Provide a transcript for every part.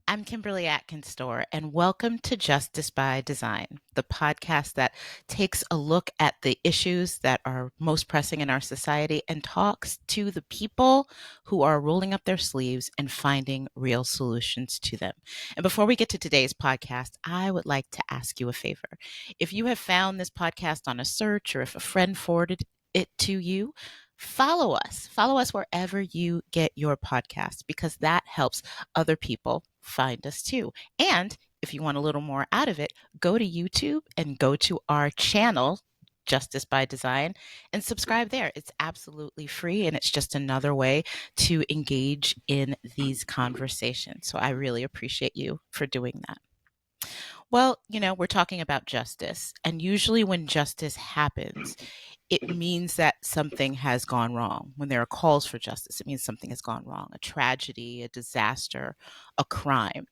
I'm Kimberly Atkins Stohr, and welcome to Justice by Design, the podcast that takes a look at the issues that are most pressing in our society and talks to the people who are rolling up their sleeves and finding real solutions to them. And before we get to today's podcast, I would like to ask you a favor. If you have found this podcast on a search or if a friend forwarded it to you, follow us. Follow us wherever you get your podcast because that helps other people find us too. And if you want a little more out of it, go to YouTube and go to our channel, Justice by Design, and subscribe there. It's absolutely free and it's just another way to engage in these conversations. So I really appreciate you for doing that. Well, we're talking about justice, and usually when justice happens, it means that something has gone wrong. When there are calls for justice, it means something has gone wrong, a tragedy, a disaster, a crime.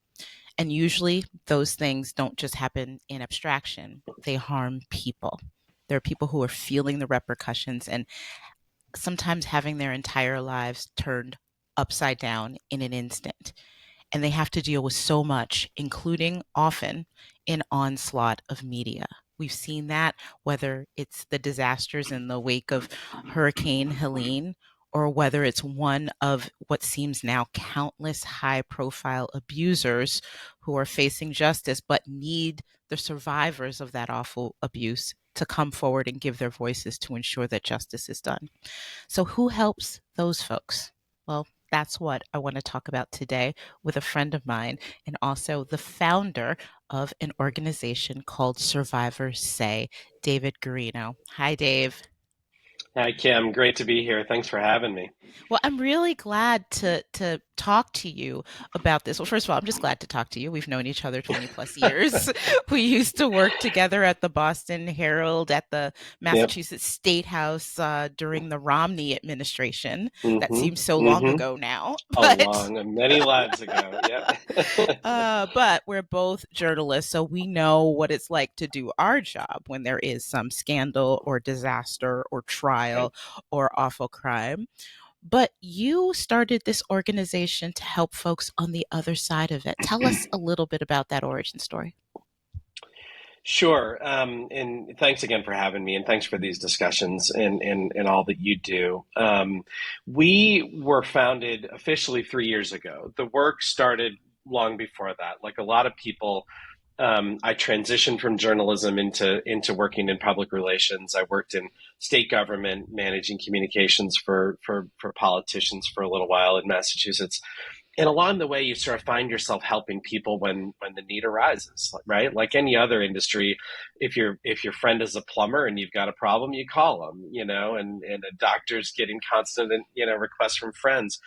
And usually those things don't just happen in abstraction, they harm people. There are people who are feeling the repercussions and sometimes having their entire lives turned upside down in an instant. And they have to deal with so much, including often an onslaught of media. We've seen that whether it's the disasters in the wake of Hurricane Helene or whether it's one of what seems now countless high profile abusers who are facing justice but need the survivors of that awful abuse to come forward and give their voices to ensure that justice is done. So, who helps those folks? Well, that's what I want to talk about today with a friend of mine and also the founder of an organization called Survivors Say, David Guarino. Hi, Dave. Hi, Kim. Great to be here. Thanks for having me. Well, I'm really glad to talk to you about this. Well, first of all, I'm just glad to talk to you. We've known each other 20 plus years. We used to work together at the Boston Herald, at the Yep. Massachusetts State House during the Romney administration. That Mm-hmm. seems so long Mm-hmm. ago now, but Many lives ago. Yep. but we're both journalists, so we know what it's like to do our job when there is some scandal or disaster or Right. trial or awful crime. But you started this organization to help folks on the other side of it. Tell us a little bit about that origin story. Sure. And thanks again for having me, and thanks for these discussions and all that you do. We were founded officially 3 years ago. The work started long before that. Like a lot of people, I transitioned from journalism into working in public relations. I worked in state government, managing communications for politicians for a little while in Massachusetts. And along the way, you sort of find yourself helping people when the need arises, right? Like any other industry, if your friend is a plumber and you've got a problem, you call them, and a doctor's getting constant, requests from friends.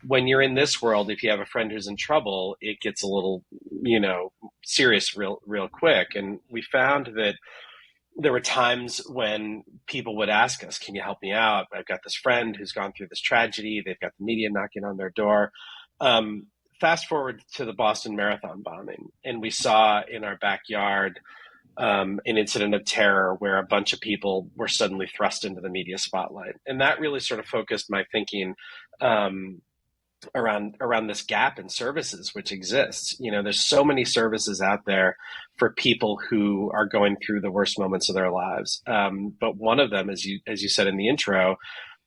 When you're in this world, if you have a friend who's in trouble, it gets a little, serious real quick. And we found that there were times when people would ask us, "Can you help me out? I've got this friend who's gone through this tragedy. They've got the media knocking on their door." Um, Fast forward to the Boston Marathon bombing, and we saw in our backyard an incident of terror where a bunch of people were suddenly thrust into the media spotlight, and that really sort of focused my thinking. Around this gap in services which exists. There's so many services out there for people who are going through the worst moments of their lives. But one of them, as you said in the intro,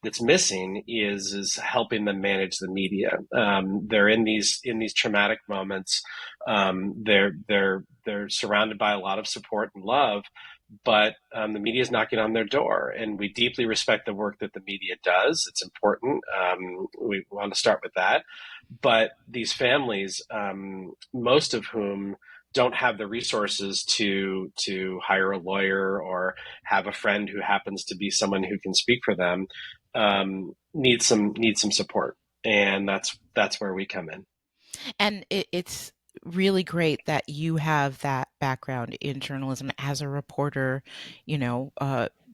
that's missing is helping them manage the media. They're in these traumatic moments. They're surrounded by a lot of support and love, but the media is knocking on their door, and we deeply respect the work that the media does. It's important. We want to start with that, but these families, most of whom don't have the resources to hire a lawyer or have a friend who happens to be someone who can speak for them, need some support, and that's where we come in. And it's really great that you have that background in journalism as a reporter,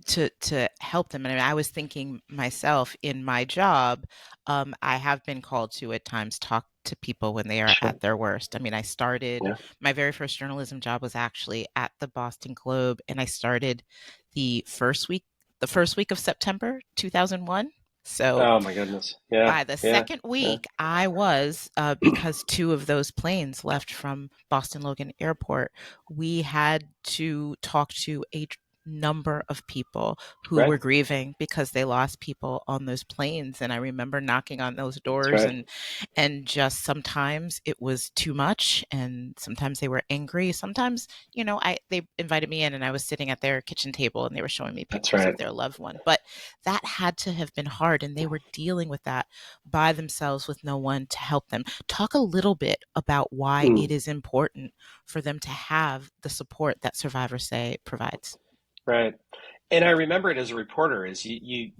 to help them. And I was thinking myself in my job, I have been called to at times talk to people when they are Sure. at their worst. I mean, I started Yeah. my very first journalism job was actually at the Boston Globe, and I started the first week, the first week of September 2001. So Oh my goodness. Yeah. by the Yeah. second Yeah. week, I was, because two of those planes left from Boston Logan Airport, we had to talk to a number of people who Right. were grieving because they lost people on those planes. And I remember knocking on those That's doors, right. and just sometimes it was too much, and sometimes they were angry. Sometimes, I they invited me in and I was sitting at their kitchen table and they were showing me That's pictures right. of their loved one. But that had to have been hard, and they were dealing with that by themselves with no one to help them. Talk a little bit about why Mm, it is important for them to have the support that Survivors Say provides. right. And I remember it as a reporter is you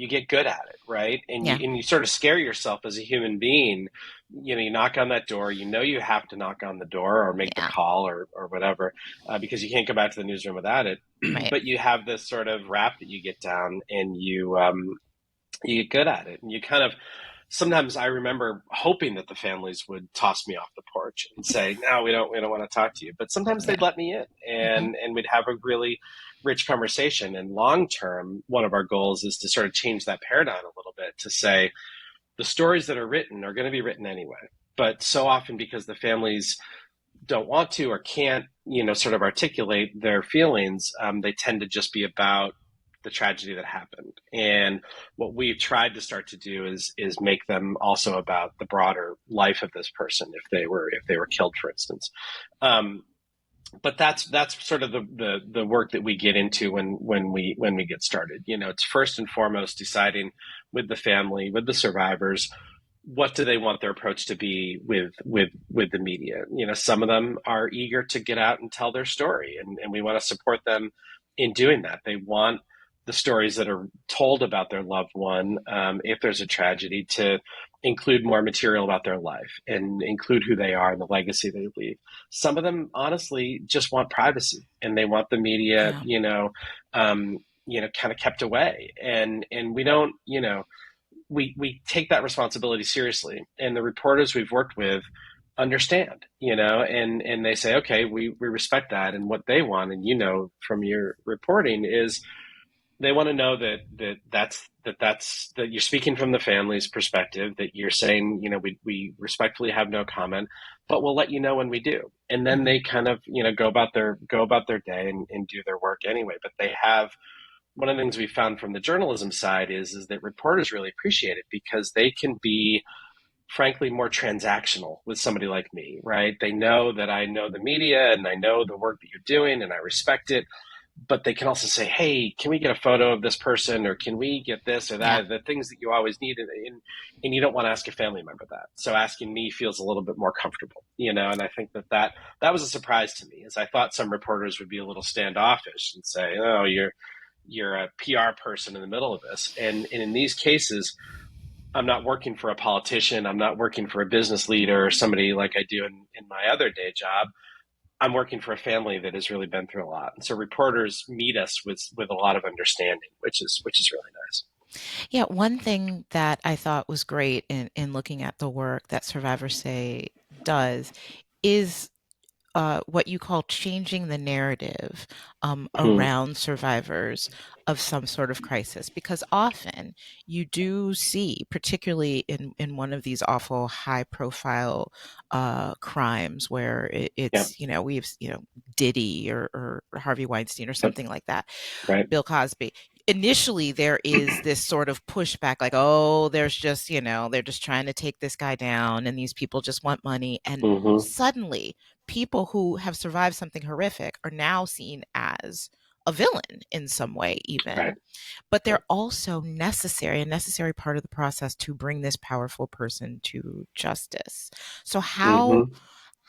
get good at it, right? Yeah, And you sort of scare yourself as a human being. You knock on that door, you have to knock on the door or make the yeah, call or whatever, because you can't go back to the newsroom without it. right. But you have this sort of rap that you get down, and you get good at it, and you kind of sometimes I remember hoping that the families would toss me off the porch and say, "No, we don't want to talk to you." But sometimes they'd Yeah. let me in, Hmm. and we'd have a really rich conversation. And long term, one of our goals is to sort of change that paradigm a little bit to say the stories that are written are going to be written anyway. But so often, because the families don't want to or can't, sort of articulate their feelings, they tend to just be about the tragedy that happened. And what we've tried to start to do is make them also about the broader life of this person if they were killed, for instance. Um, but that's sort of the work that we get into when we get started. It's first and foremost deciding with the family, with the survivors, what do they want their approach to be with the media. Some of them are eager to get out and tell their story, and we want to support them in doing that. They want the stories that are told about their loved one, if there's a tragedy, to include more material about their life and include who they are and the legacy they leave. Some of them honestly just want privacy, and they want the media, Yeah. kind of kept away, and we don't, we take that responsibility seriously, and the reporters we've worked with understand, and they say, okay, we respect that. And what they want, and from your reporting, is they want to know that you're speaking from the family's perspective, that you're saying, we respectfully have no comment, but we'll let you know when we do. And then Hmm. they kind of, go about their day and do their work anyway. But they have one of the things we found from the journalism side is that reporters really appreciate it, because they can be frankly more transactional with somebody like me, right? They know that I know the media and I know the work that you're doing and I respect it, but they can also say, hey, can we get a photo of this person, or can we get this or Yeah. that, the things that you always need. And you don't want to ask a family member that. So asking me feels a little bit more comfortable, and I think that was a surprise to me, as I thought some reporters would be a little standoffish and say, oh, you're a PR person in the middle of this. And in these cases, I'm not working for a politician. I'm not working for a business leader or somebody like I do in my other day job. I'm working for a family that has really been through a lot. And so reporters meet us with a lot of understanding, which is really nice. Yeah, one thing that I thought was great in looking at the work that Survivors Say does is what you call changing the narrative Hmm. around survivors of some sort of crisis. Because often you do see, particularly in one of these awful high profile crimes where Yeah. it's, we've, Diddy or Harvey Weinstein or Yep. something like that, Right. Bill Cosby. Initially, there is this sort of pushback, like, oh, there's just, they're just trying to take this guy down, and these people just want money. And Hmm. suddenly, people who have survived something horrific are now seen as a villain in some way, Right. even. But they're Right. also necessary, a necessary part of the process to bring this powerful person to justice. So Hmm.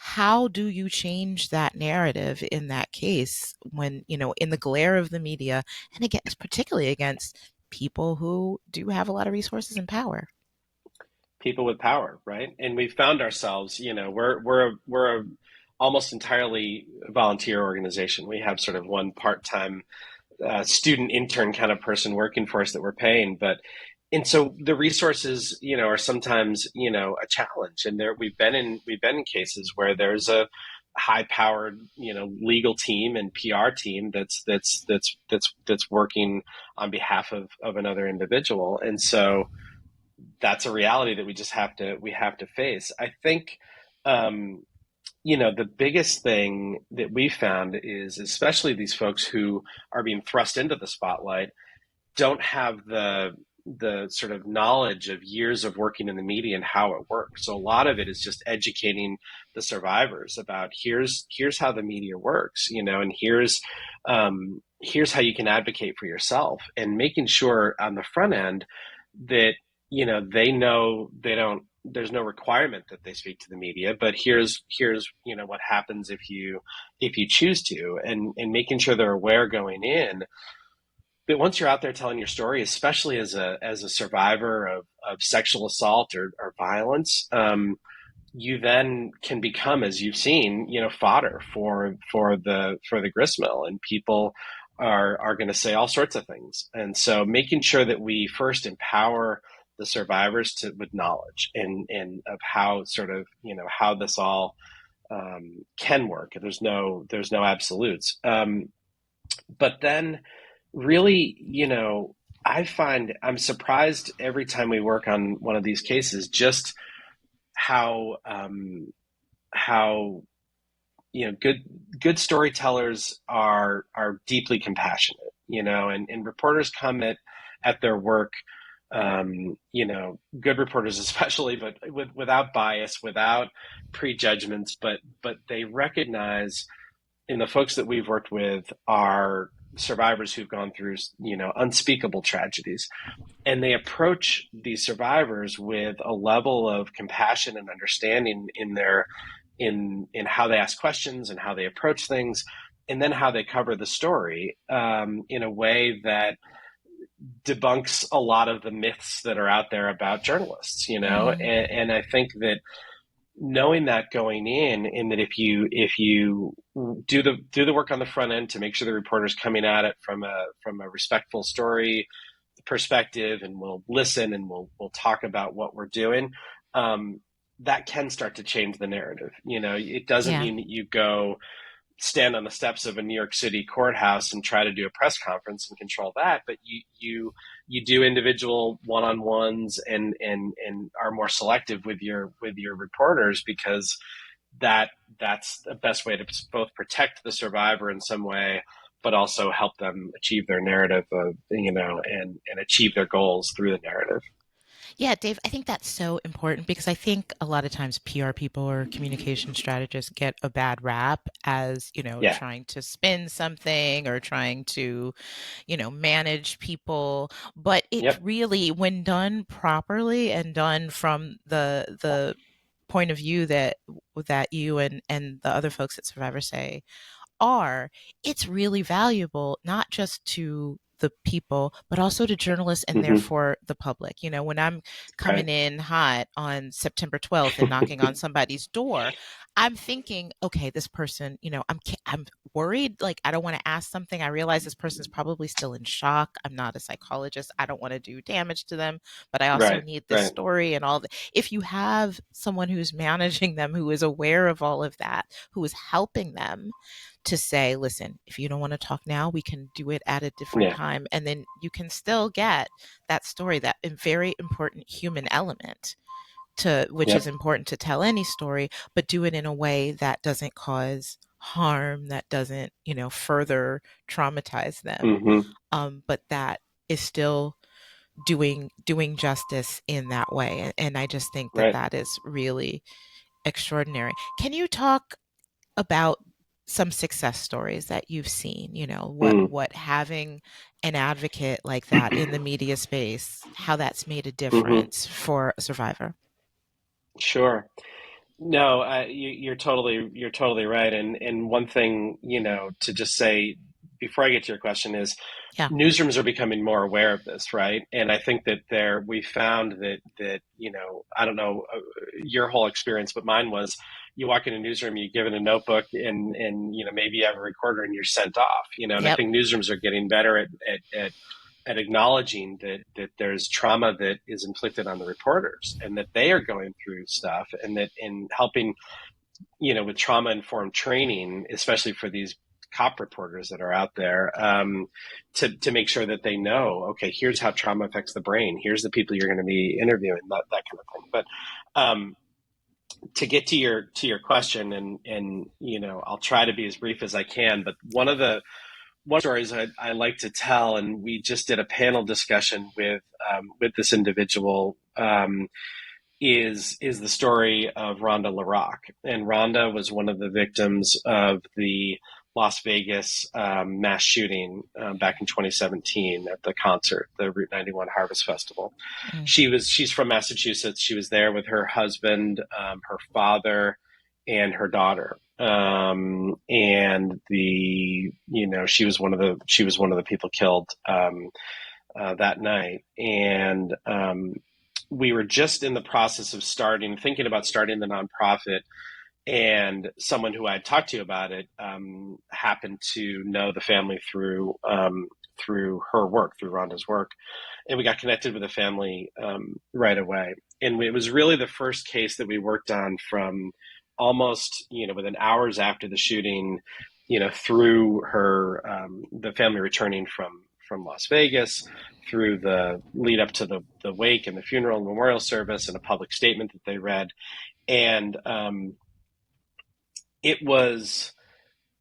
how do you change that narrative in that case when, in the glare of the media, and again, particularly against people who do have a lot of resources and power? People with power, right? And we found ourselves, we're a almost entirely volunteer organization. We have sort of one part-time student intern kind of person working for us that we're paying. But and so the resources, are sometimes, a challenge. And there we've been in cases where there's high-powered, legal team and PR team that's working on behalf of another individual. And so that's a reality that we have to face. I think, um, the biggest thing that we found is, especially these folks who are being thrust into the spotlight, don't have the sort of knowledge of years of working in the media and how it works. So a lot of it is just educating the survivors about here's how the media works, and here's how you can advocate for yourself, and making sure on the front end that they know they don't. There's no requirement that they speak to the media, but here's what happens if you choose to, and making sure they're aware going in. But once you're out there telling your story, especially as a survivor of sexual assault or violence, you then can become, as you've seen, fodder for the gristmill, and people are going to say all sorts of things. And so, making sure that we first empower the survivors with knowledge and of how sort of how this all can work. There's no absolutes, but then really, I find I'm surprised every time we work on one of these cases, just how good storytellers are deeply compassionate, and reporters come at their work, good reporters especially, but without bias, without prejudgments, but they recognize in the folks that we've worked with are survivors who've gone through unspeakable tragedies, and they approach these survivors with a level of compassion and understanding in how they ask questions and how they approach things, and then how they cover the story, in a way that debunks a lot of the myths that are out there about journalists. Mm-hmm. And I think that knowing that going in that if you do the work on the front end to make sure the reporter's coming at it from a respectful story perspective, and we'll listen and we'll talk about what we're doing, that can start to change the narrative. It doesn't Yeah. mean that you go stand on the steps of a New York City courthouse and try to do a press conference and control that, but you do individual one-on-ones, and are more selective with your reporters, because that's the best way to both protect the survivor in some way, but also help them achieve their narrative of, and achieve their goals through the narrative. Yeah, Dave, I think that's so important because I think a lot of times PR people or communication strategists get a bad rap as, Yeah. trying to spin something or trying to, manage people. But it Yep. really, when done properly and done from the point of view that you and the other folks at Survivor say are, it's really valuable, not just to the people, but also to journalists and Hmm. therefore the public. When I'm coming Right. in hot on September 12th and knocking on somebody's door, I'm thinking, okay, this person, I'm worried. Like, I don't want to ask something. I realize this person's probably still in shock. I'm not a psychologist. I don't want to do damage to them, but I also Right. need this Right. story and all that. If you have someone who's managing them, who is aware of all of that, who is helping them, to say, listen, if you don't want to talk now, we can do it at a different Yeah. time. And then you can still get that story, that very important human element to which is Yep. important to tell any story, but do it in a way that doesn't cause harm, that doesn't, further traumatize them. Hmm. But that is still doing justice in that way. And I just think that Right. that is really extraordinary. Can you talk about some success stories that you've seen, Mm. what having an advocate like that in the media space, how that's made a Hmm. difference for a survivor? Sure. No, you're totally right. And one thing, to just say before I get to your question is, Yeah. newsrooms are becoming more aware of this, right? And I think that we found that I don't know, your whole experience, but mine was, you walk in a newsroom, you give it a notebook, and maybe you have a recorder, and you're sent off. And I Yep. think newsrooms are getting better at acknowledging that there's trauma that is inflicted on the reporters, and that they are going through stuff, and that in helping with trauma informed training, especially for these cop reporters that are out there, to make sure that they know, okay, here's how trauma affects the brain. Here's the people you're going to be interviewing, that kind of thing. But to get to your question, and I'll try to be as brief as I can. But one stories I like to tell, and we just did a panel discussion with this individual. Is the story of Rhonda LaRock. And Rhonda was one of the victims of the Las Vegas mass shooting back in 2017 at the concert, the Route 91 Harvest Festival. Mm. She's from Massachusetts. She was there with her husband, her father, and her daughter. And she was one of the people killed that night. And we were just in the process of thinking about starting the nonprofit, and someone who I had talked to about it happened to know the family through her work, through Rhonda's work, and we got connected with the family right away. And it was really the first case that we worked on from almost within hours after the shooting, through her the family returning from Las Vegas, through the lead up to the wake and the funeral and memorial service and a public statement that they read. And it was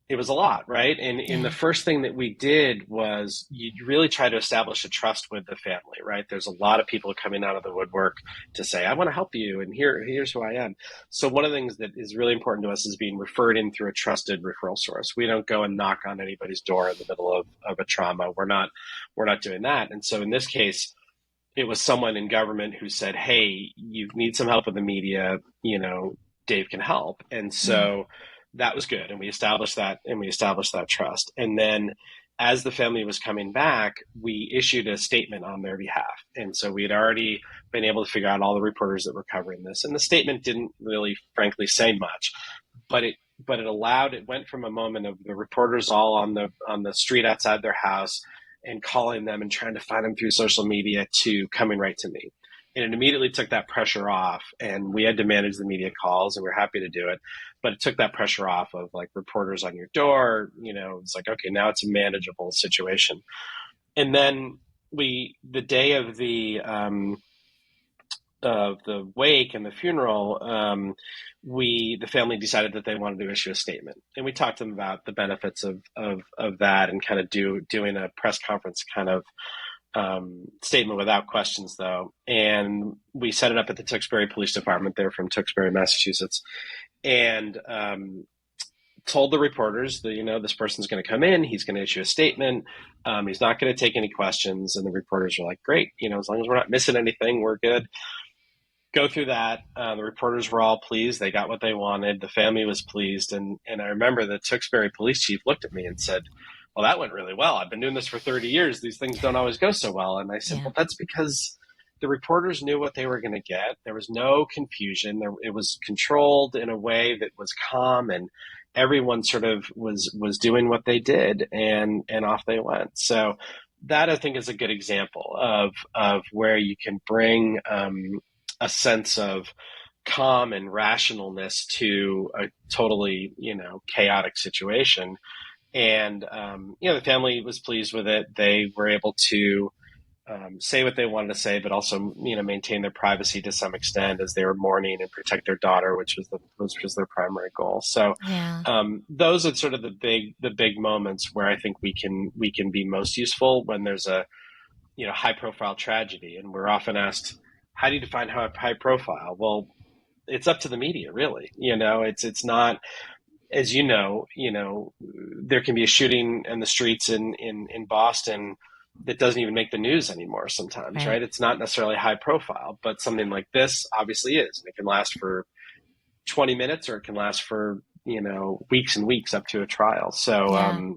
a lot, right? And the Yeah. first thing that we did was you really try to establish a trust with the family, right? There's a lot of people coming out of the woodwork to say, I want to help you, and here's who I am. So one of the things that is really important to us is being referred in through a trusted referral source. We don't go and knock on anybody's door in the middle of a trauma. We're not doing that. And so in this case, it was someone in government who said, hey, you need some help with the media, Dave can help. And Mm. so that was good. And we established that trust. And then as the family was coming back, we issued a statement on their behalf. And so we had already been able to figure out all the reporters that were covering this. And the statement didn't really, frankly, say much, but it went from a moment of the reporters all on the street outside their house and calling them and trying to find them through social media to coming right to me. And it immediately took that pressure off, and we had to manage the media calls, and we're happy to do it. But it took that pressure off of like reporters on your door. It's like, okay, now it's a manageable situation. And then the day of the wake and the funeral, the family decided that they wanted to issue a statement, and we talked to them about the benefits of that, and kind of doing a press conference kind of statement without questions, though. And we set it up at the Tewksbury Police Department. They're from Tewksbury, Massachusetts, and told the reporters that this person's going to come in, he's going to issue a statement, he's not going to take any questions. And the reporters were like, great, as long as we're not missing anything, we're good. Go through that. The reporters were all pleased. They got what they wanted. The family was pleased. And I remember the Tewksbury police chief looked at me and said, well, that went really well. I've been doing this for 30 years. These things don't always go so well. And I said, Yeah. well, that's because the reporters knew what they were going to get. There was no confusion. It was controlled in a way that was calm, and everyone sort of was doing what they did, and off they went. So that, I think, is a good example of where you can bring a sense of calm and rationalness to a totally chaotic situation. And the family was pleased with it. They were able to say what they wanted to say, but also maintain their privacy to some extent as they were mourning, and protect their daughter, which was their primary goal. So Yeah. those are sort of the big moments where I think we can be most useful when there's a high profile tragedy. And we're often asked, how do you define high profile? Well, it's up to the media, really. It's not, as there can be a shooting in the streets in Boston that doesn't even make the news anymore sometimes, Right. right? It's not necessarily high profile, but something like this obviously is. And it can last for 20 minutes, or it can last for, weeks and weeks up to a trial. So, Yeah.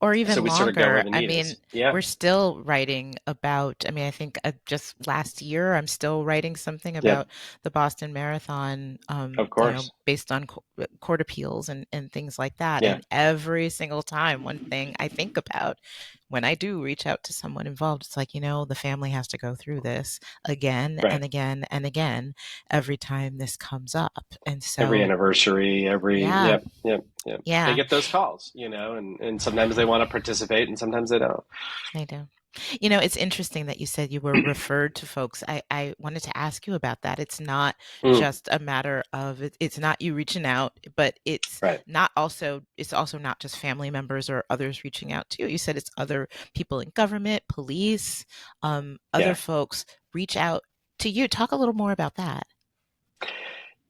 Or so even we sort of go where longer. the I need mean, is. Yeah, we're still writing about, I mean, I think just last year, I'm still writing something yep, about the Boston Marathon, of course. based on court appeals and things like that. Yeah, And every single time, one thing I think about when I do reach out to someone involved, it's like, the family has to go through this again and Right. again and again every time this comes up. And Every so, anniversary, yeah, yep, yep, yep. They yeah, get those calls, and sometimes they want to participate and sometimes they don't. I do. It's interesting that you said you were referred to folks. I wanted to ask you about that. It's not Mm, just a matter of it's not you reaching out, but right. it's also not just family members or others reaching out to you. You said it's other people in government, police, other Yeah. folks reach out to you. Talk a little more about that.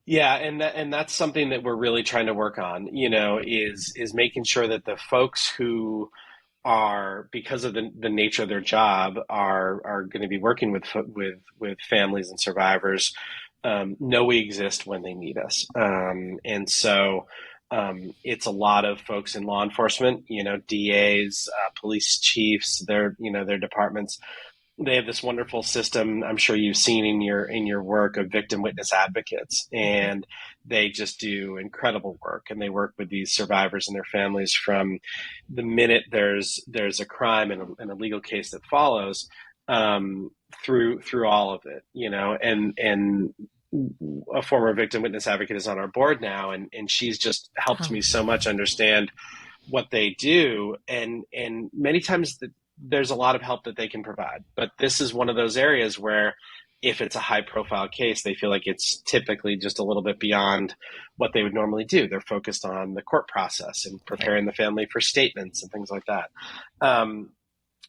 Yeah, and that's something that we're really trying to work on, is making sure that the folks who are, because of the nature of their job, are going to be working with families and survivors, know we exist when they need us. And so it's a lot of folks in law enforcement, DAs, police chiefs, their departments. They have this wonderful system, I'm sure you've seen in your work, of victim witness advocates, Hmm. and they just do incredible work, and they work with these survivors and their families from the minute there's a crime and a legal case that follows, um, through all of it, and a former victim witness advocate is on our board now, and she's just helped Oh, me so much understand what they do, and many times there's a lot of help that they can provide, but this is one of those areas where if it's a high profile case, they feel like it's typically just a little bit beyond what they would normally do. They're focused on the court process and right. preparing the family for statements and things like that. um,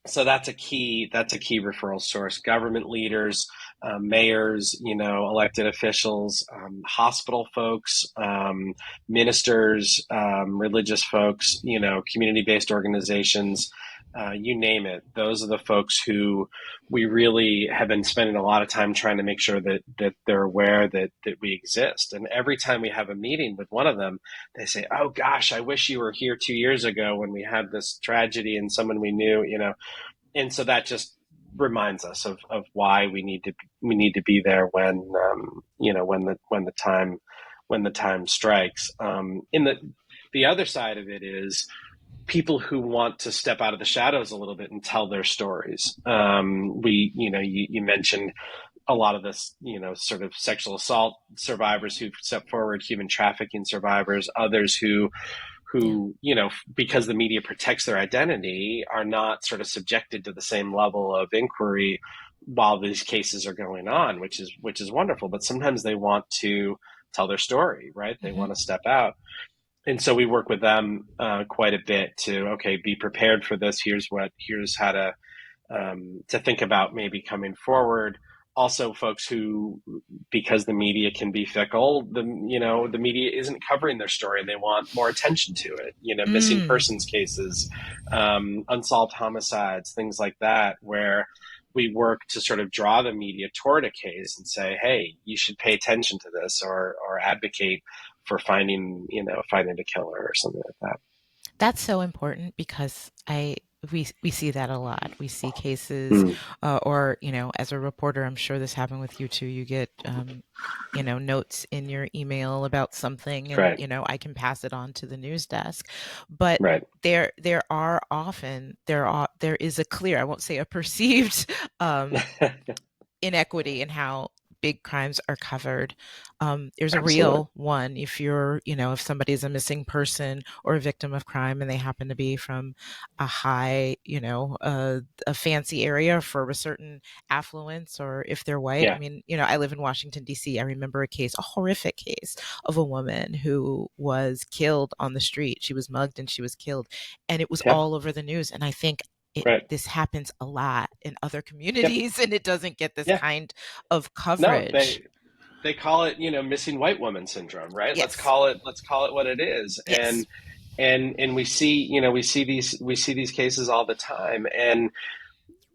so that's a key referral source. Government leaders, mayors, elected officials, hospital folks, ministers, religious folks, community-based organizations, you name it. Those are the folks who we really have been spending a lot of time trying to make sure that they're aware that we exist. And every time we have a meeting with one of them, they say, "Oh gosh, I wish you were here 2 years ago when we had this tragedy and someone we knew." And so that just reminds us of why we need to be there when the time strikes. In the other side of it is people who want to step out of the shadows a little bit and tell their stories. You mentioned a lot of this, sort of sexual assault survivors who've stepped forward, human trafficking survivors, others who Yeah. because the media protects their identity, are not sort of subjected to the same level of inquiry while these cases are going on, which is wonderful. But sometimes they want to tell their story, right? They Hmm. want to step out, and so we work with them quite a bit to, okay, be prepared for this. Here's how to think about maybe coming forward. Also, folks who, because the media can be fickle, the media isn't covering their story, and they want more attention to it. Missing Mm. persons cases, unsolved homicides, things like that, where we work to sort of draw the media toward a case and say, "Hey, you should pay attention to this, or advocate for finding a killer or something like that." That's so important because we see that a lot. We see cases, Mm, or as a reporter, I'm sure this happened with you too. You get notes in your email about something, and right, I can pass it on to the news desk. But right, there is a clear, I won't say a perceived, inequity in how big crimes are covered. There's a absolutely, real one if somebody is a missing person or a victim of crime and they happen to be from a high, a fancy area for a certain affluence, or if they're white. I yeah, mean, I live in Washington, D.C. I remember a horrific case of a woman who was killed on the street. She was mugged and she was killed, and it was yep, all over the news. And I think right, this happens a lot in other yep. communities, and it doesn't get this Yeah. kind of No, coverage. they call it, missing white woman syndrome, right? Let's Yes. call it what it is. Yes. And we see these cases all the time. And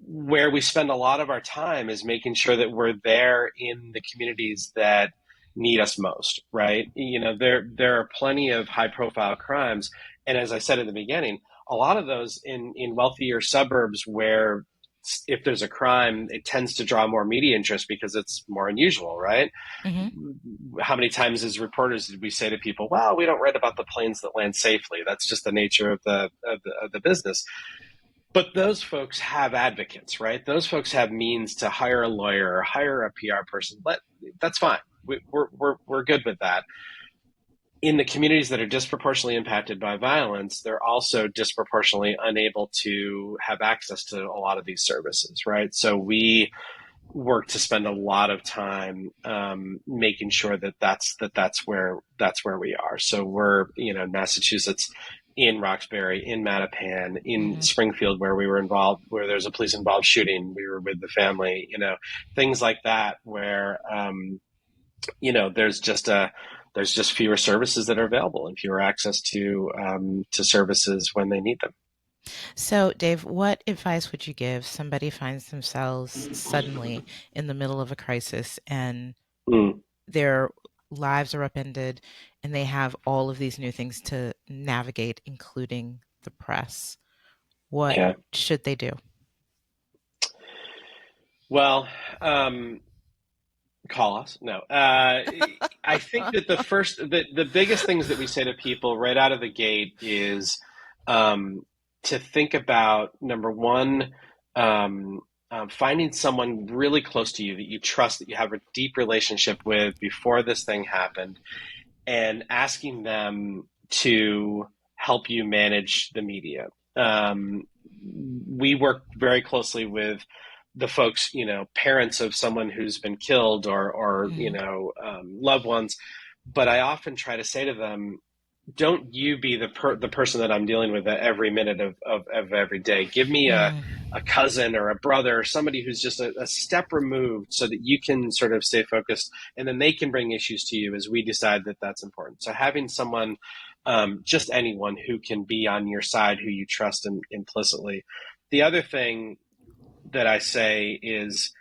where we spend a lot of our time is making sure that we're there in the communities that need us most, right? There are plenty of high profile crimes, and as I said at the beginning, a lot of those in wealthier suburbs where, if there's a crime, it tends to draw more media interest because it's more unusual, right? Hmm. How many times as reporters did we say to people, "Well, we don't write about the planes that land safely. That's just the nature of the business." But those folks have advocates, right? Those folks have means to hire a lawyer or hire a PR person. That's fine. We're good with that. In the communities that are disproportionately impacted by violence, they're also disproportionately unable to have access to a lot of these services, right? So we work to spend a lot of time making sure that's where we are. So we're in Massachusetts, in Roxbury, in Mattapan, in Hmm. Springfield, where we were involved, where there's a police involved shooting. We were with the family, things like that, where there's just fewer services that are available and fewer access to services when they need them. So, Dave, what advice would you give somebody finds themselves suddenly in the middle of a crisis and Mm, their lives are upended and they have all of these new things to navigate, including the press? What yeah. should they do? Well, um, call us. No, I think that the biggest things that we say to people right out of the gate is um, to think about number one, finding someone really close to you that you trust, that you have a deep relationship with before this thing happened, and asking them to help you manage the media. We work very closely with the folks, parents of someone who's been killed or Hmm. loved ones. But I often try to say to them, don't you be the person that I'm dealing with every minute of every day. Give me Mm. a cousin or a brother or somebody who's just a step removed so that you can sort of stay focused, and then they can bring issues to you as we decide that that's important. So having someone, just anyone who can be on your side, who you trust implicitly. The other thing that I say is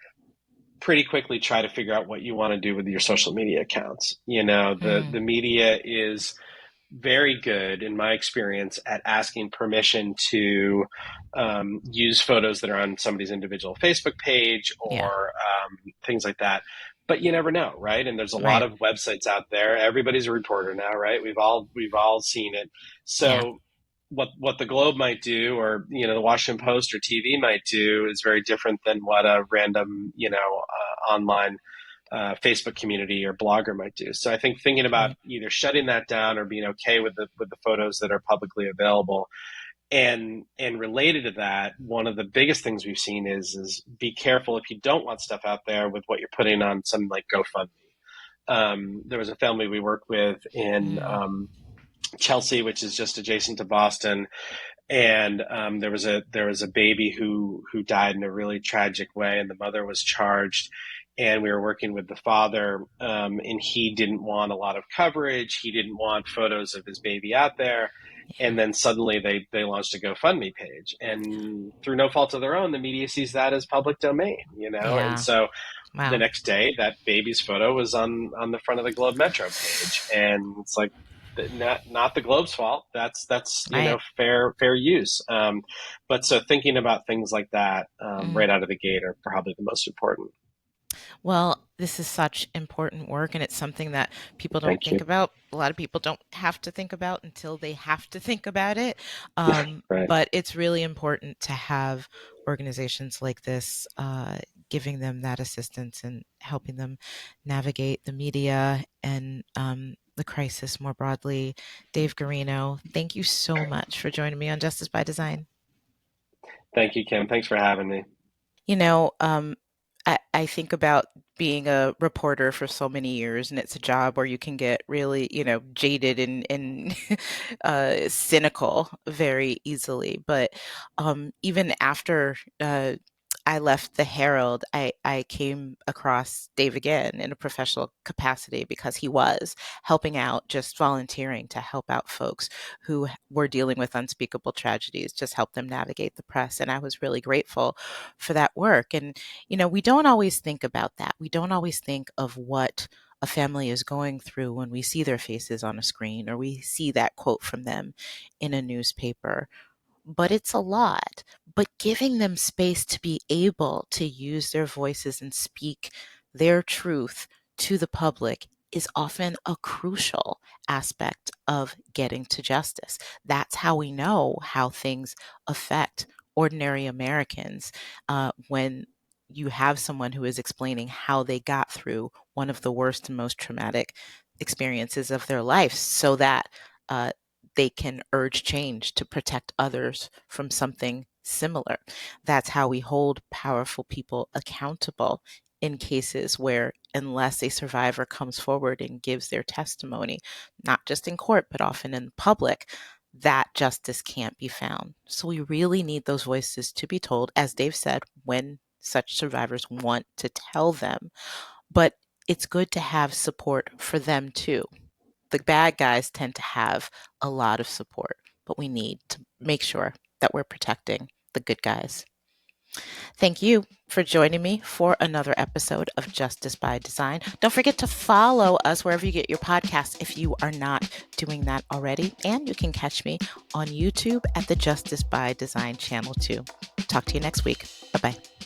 pretty quickly try to figure out what you want to do with your social media accounts. The Mm. media is very good, in my experience, at asking permission to use photos that are on somebody's individual Facebook page Yeah, or things like that. But you never know, right? And there's a lot right. of websites out there. Everybody's a reporter now, right? We've all seen it. Yeah, So what the Globe might do, or the Washington Post or TV might do, is very different than what a random online Facebook community or blogger might do. So I think thinking about right. either shutting that down or being okay with the photos that are publicly available. And related to that, one of the biggest things we've seen is be careful if you don't want stuff out there with what you're putting on something like GoFundMe. There was a family we worked with in Mm. Chelsea, which is just adjacent to Boston, and there was a baby who died in a really tragic way, and the mother was charged. And we were working with the father, and he didn't want a lot of coverage. He didn't want photos of his baby out there. Yeah, And then suddenly they launched a GoFundMe page, and through no fault of their own, the media sees that as public domain. And yeah. so the Wow. next day, that baby's photo was on the front of the Globe Metro page, and it's like, not the Globe's fault. That's Right. fair use. But so thinking about things like that Mm. right out of the gate are probably the most important. Well, this is such important work, and it's something that people don't Thank think you. about. A lot of people don't have to think about until they have to think about it. Right. But it's really important to have organizations like this giving them that assistance and helping them navigate the media and the crisis more broadly. Dave Guarino, thank you so much for joining me on Justice by Design. Thank you, Kim. Thanks for having me. You know, I think about being a reporter for so many years, and it's a job where you can get really, jaded and cynical very easily. But even after I left the Herald, I came across Dave again in a professional capacity because he was helping out, just volunteering to help out folks who were dealing with unspeakable tragedies, just help them navigate the press. And I was really grateful for that work. And we don't always think about that. We don't always think of what a family is going through when we see their faces on a screen or we see that quote from them in a newspaper. But it's a lot. But giving them space to be able to use their voices and speak their truth to the public is often a crucial aspect of getting to justice. That's how we know how things affect ordinary Americans when you have someone who is explaining how they got through one of the worst and most traumatic experiences of their life so that uh, they can urge change to protect others from something similar. That's how we hold powerful people accountable in cases where, unless a survivor comes forward and gives their testimony, not just in court, but often in public, that justice can't be found. So we really need those voices to be told, as Dave said, when such survivors want to tell them. But it's good to have support for them too. The bad guys tend to have a lot of support, but we need to make sure that we're protecting the good guys. Thank you for joining me for another episode of Justice by Design. Don't forget to follow us wherever you get your podcasts if you are not doing that already. And you can catch me on YouTube at the Justice by Design channel too. Talk to you next week. Bye bye.